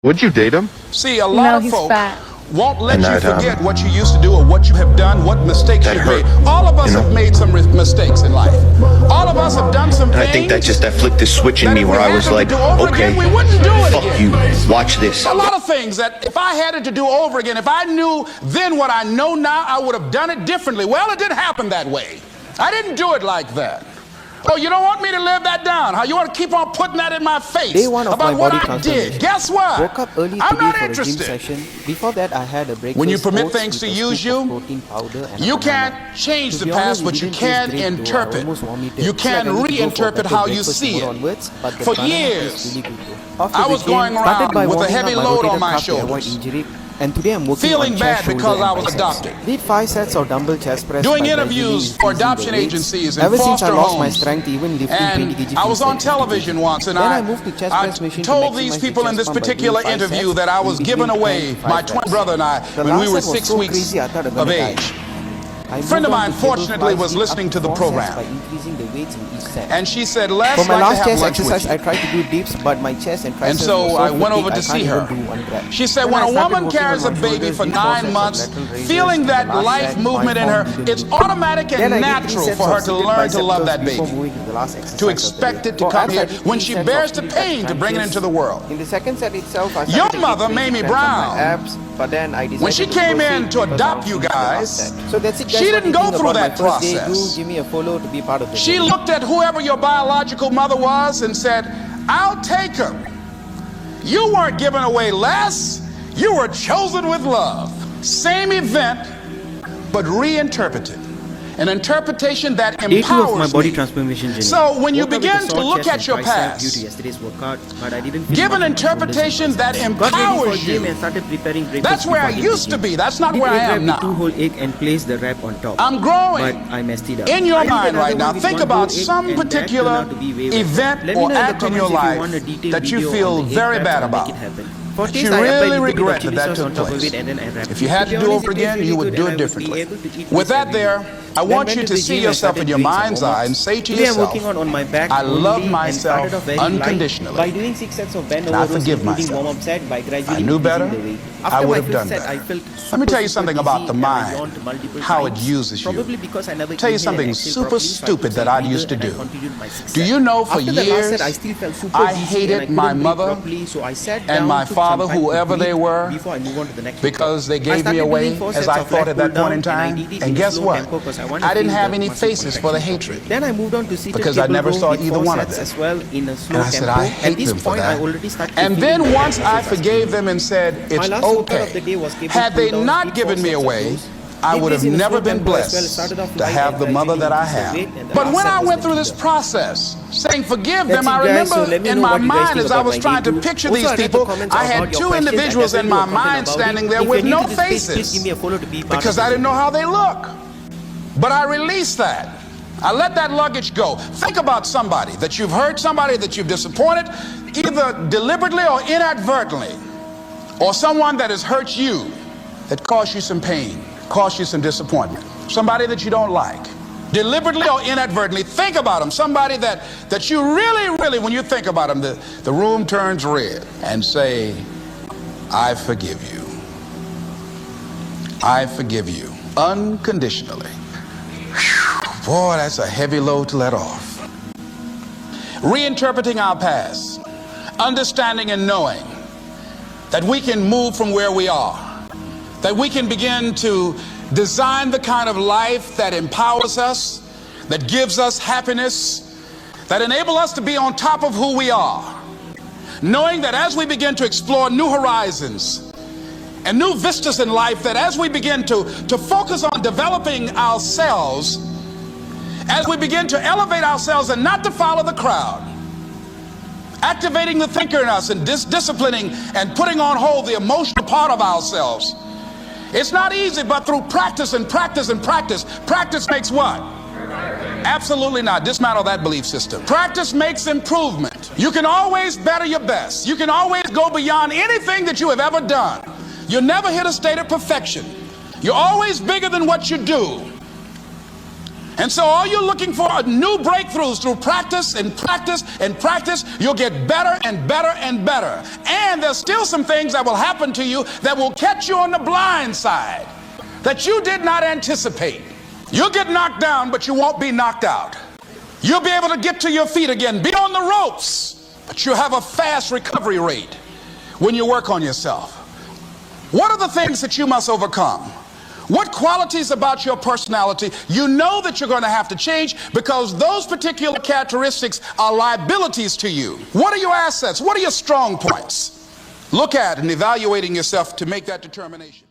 Would you date him? See, a lot of he's folk fat. won't let And you that, forget what you used to do or what you have done, what mistakes that you've hurt, made. All of us you know? have made some mistakes in life. All of us have done some And things. I think that flipped this switch in that me if where we I had was them to like, do over okay, again, we wouldn't do it fuck again. you, watch this. A lot of things that if I had it to do over again, if I knew then what I know now, I would have done it differently. Well, it didn't happen that way. I didn't do it like that. Oh, you don't want me to live that down? How you want to keep on putting that in my face Day one of about my what body I transformation. did? Guess what? Woke up early I'm today not for interested. a gym session. Before that, I had a breakfast. When you permit oats things to with a use scoop of you, protein powder and a you banana. can't change To the be past, honest, but it you didn't can taste great, though. I interpret. almost vomited. You It's like I can need to go for a reinterpret better how you breakfast see tomorrow it. onwards, but the For banana years, tastes really good, though. After I the was gym, going started around by with a warming heavy up my load on rotator my cuff to avoid shoulders, injury. And today I'm working feeling on bad chest, shoulder, because I and was biceps. adopted. Did 5 sets of dumbbell chest press Doing by interviews gradually for increasing the adoption weights. agencies and Ever since I foster lost my homes. strength, even lifting 20 And kg I was feels on like 50 television kg. once, and Then I I moved to chest press machine to told maximize these the people in chest this pump by doing particular 5 interview sets that I in was between giving 10 away to 5 my twin reps. brother and I The when we last were set was 6 so weeks crazy, I thought I'm of gonna die. age. A A friend of mine fortunately was listening to the program, by increasing the weights in each set. and she said, Les, For my like to last have chest lunch with exercise, you. I tried to do dips, but my chest and triceps And so were so I went fatigued, over to I see can't her. even do 1 rep. She said Then when I a started woman working carries a on my baby shoulders, for did 9 4 months, sets of lateral raises, feeling and that the last life set, movement my in her, form didn't it's do. automatic Then and I did 3 natural sets for of her to seated learn to bicep love curls that before baby, moving to the last exercise to of the expect day. it to For come abs, I here did when 3 she sets bears of the heel touch pain to bring it crunches. into the world. In the second set itself, I Your started to mother, get Mamie strength from my Brown, abs, but then I decided when she to came in proceed to because adopt I you was finished the last guys, set. So that's it, guys. she What do didn't you go think through about that my first day? process. Do give me a follow to be part of the She journey. looked at whoever your biological mother was and said, I'll take her. You weren't given away less. You were chosen with love. Same event, but reinterpreted. An interpretation that Day 2 of my empowers body me. transformation journey. So when you Woke up with a begin to sore look chest at and your tricep past, due to yesterday's workout, but I didn't feel give an much of my shoulders and interpretation that biceps. Got ready for empowers gym you. and started preparing breakfast. That's where I before hitting used the to gym. be. That's not Did where I egg am wrap with 2 now. whole egg and place the wrap on top. I'm growing. But I messed it up. In your I did mind another right now, one with think 1 about whole egg some and that turned particular out to be way better. event Let me or know in the act in your comments if you life want a detailed that you video feel on the egg very wraps bad and make about. it happen. For She taste, I applied really little bit of regret chili that sauce took on top of place. it and then I wrapped If you it. had to be do honest, over it tastes again, really you would good do and it I would be differently. able to eat With this that every there, day. I Then want went you to to the see gym and yourself started in your doing some mind's eye warm-ups. and say to Today I'm yourself, working on my back I love only and myself started off very light unconditionally. by doing 6 sets of bend And I over rows forgive including myself. warm-up set by If gradually I knew increasing better, the weight. I After would my have 5th done set, better. I felt Let me tell you super something dizzy about the and I mind, yawned multiple how it times. uses you. Probably because I never Tell you inhaled something and exhaled super properly, so I stupid took that some I breather used to and I do. continued my 6th Do set. you know for After the last set, I years, still felt super I dizzy and I hated couldn't my breathe mother properly, so I sat and down, my took some father, time to whoever they breathe were, before I move on to the next because they workout. gave me I started away doing 4 as sets I of thought lat at that pull point in down, and I time. did it And in a guess slow what? tempo 'cause I wanted I to didn't feel have the any muscle faces for the contraction. hatred Then I moved on to seated because I cable never row saw with either 4 one of sets them. as well in a slow And I tempo. said, I At hate this them for point, I that. already started And feeling then the once I muscles are forgave squeezing. them and said, My it's last workout of the okay. day was cable Had they pull-downs not with given 4 me sets of away, those. I Did would this have in a never slow been tempo as well. blessed Started off to light have and the mother gradually that I increased the have. weight, and the But last when set I was went the through this leader. process, saying forgive That's them, it, I guys. remember So let me in know my what you guys mind think as I about was my trying day to 2. picture Also, these I read the people, comments I about had your 2 questions. I individuals in definitely my will comment mind about standing it. there If with you're new no to this page, please faces give me a follow to be part because of I it. didn't know how they look. But I released that. I let that luggage go. Think about somebody that you've hurt, somebody that you've disappointed, either deliberately or inadvertently, or someone that has hurt you, that caused you some pain, caused you some disappointment, somebody that you don't like, deliberately or inadvertently. Think about them, somebody that you really, when you think about them, the room turns red, and say, I forgive you. I forgive you unconditionally. Whew, boy, that's a heavy load to let off. Reinterpreting our past, understanding and knowing that we can move from where we are, that we can begin to design the kind of life that empowers us, that gives us happiness, that enable us to be on top of who we are, knowing that as we begin to explore new horizons and new vistas in life, that as we begin to focus on developing ourselves, as we begin to elevate ourselves and not to follow the crowd, activating the thinker in us and disciplining and putting on hold the emotional part of ourselves. It's not easy, but through practice and practice and practice. Practice makes what? Absolutely not. Dismantle that belief system. Practice makes improvement. You can always better your best. You can always go beyond anything that you have ever done. You'll never hit a state of perfection. You're always bigger than what you do. And so all you're looking for are new breakthroughs through practice and practice and practice. You'll get better and better and better. And there's still some things that will happen to you that will catch you on the blind side that you did not anticipate. You'll get knocked down, but you won't be knocked out. You'll be able to get to your feet again, be on the ropes, but you'll have a fast recovery rate when you work on yourself. What are the things that you must overcome? What qualities about your personality you know that you're going to have to change, because those particular characteristics are liabilities to you? What are your assets? What are your strong points? Look at and evaluating yourself to make that determination.